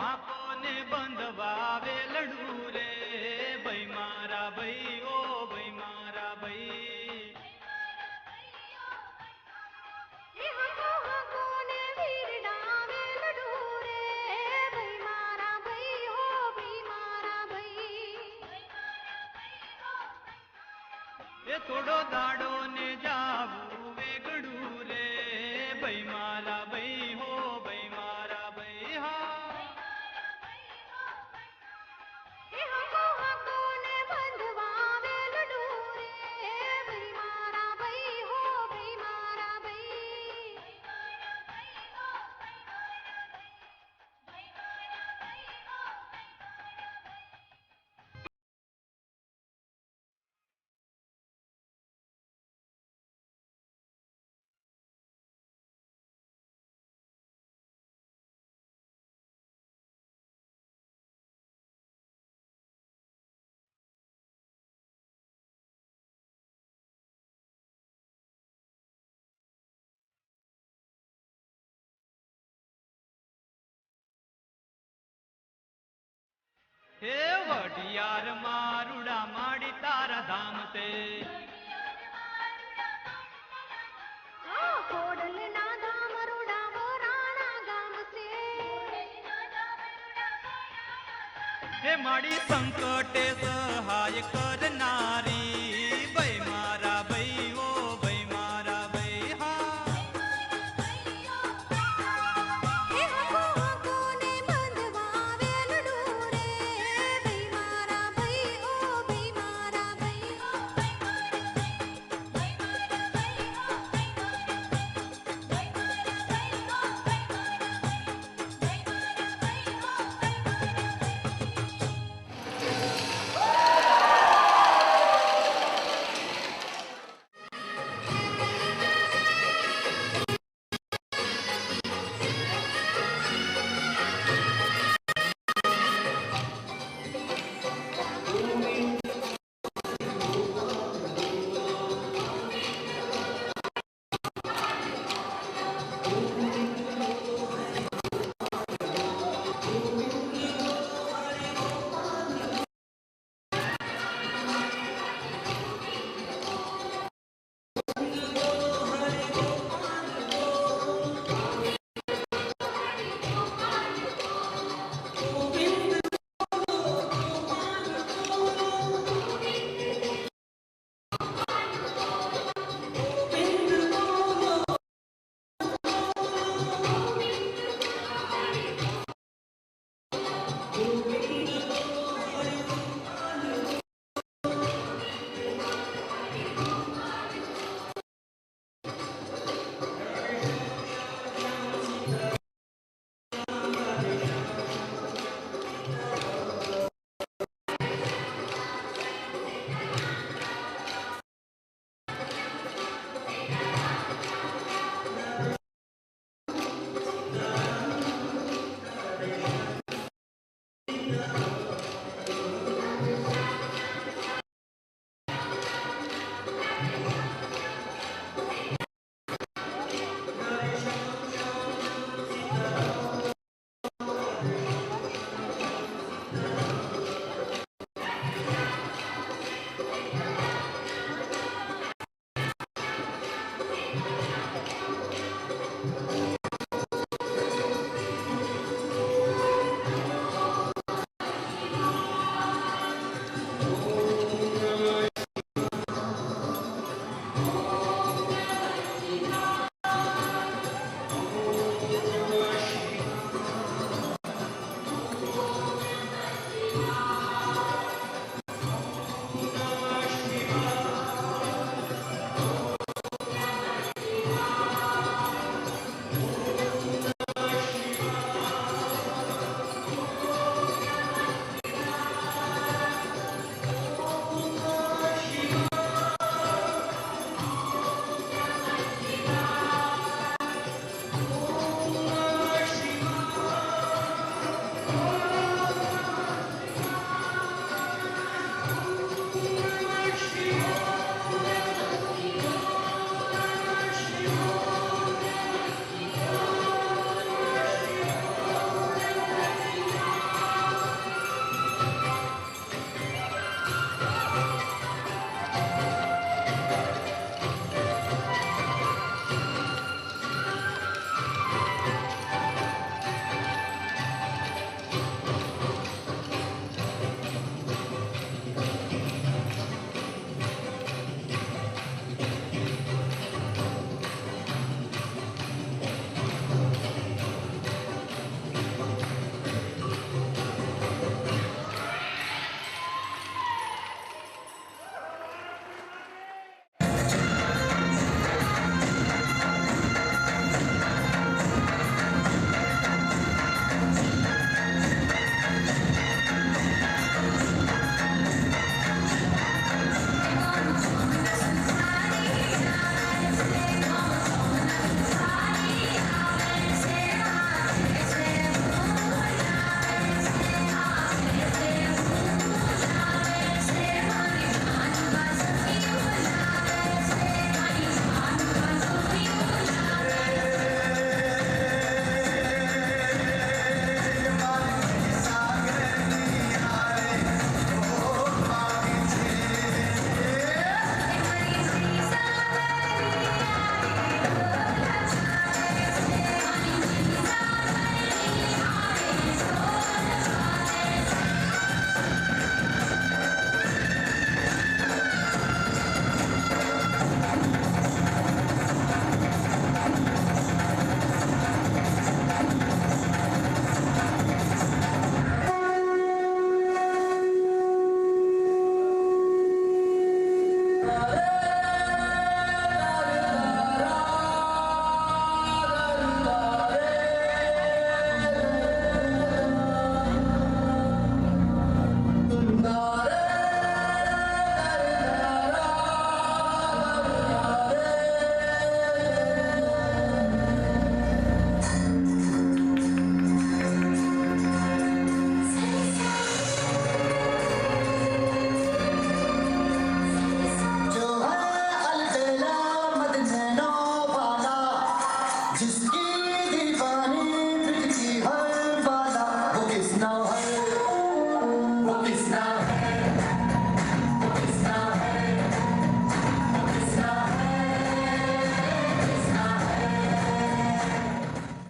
હાકો ને બંધવાવે લડું રે ભાઈ મારા ભાઈ ઓ ભાઈ મારા ભાઈ એ હાકો હાકો ને વીરડાવે લડું રે ભાઈ મારા ભાઈ ઓ ભાઈ મારા ભાઈ એ થોડો દાડો ને જાવું વેગડું રે ભાઈ મારા ભાઈ હો ભાઈ મારા ભાઈ હા એ હાકો હાકો ને બંધવાવે લડું રે ભાઈ મારા ભાઈ હો ભાઈ મારા ભાઈ હે વઢિયાર મારુડા માડી તારા ધામ તે આ કોડલના ધામ રૂડા મોરાણા ગામ છે હે માડી સંકટે સહાય કરનારી ભાઈ મારા ભાઈ ઓ ભાઈ મારા ભાઈ હા એ હાકો હાકો ને બંધવાવે લડું રે ભાઈ મારા ભાઈ ઓ ભાઈ મારા ભાઈ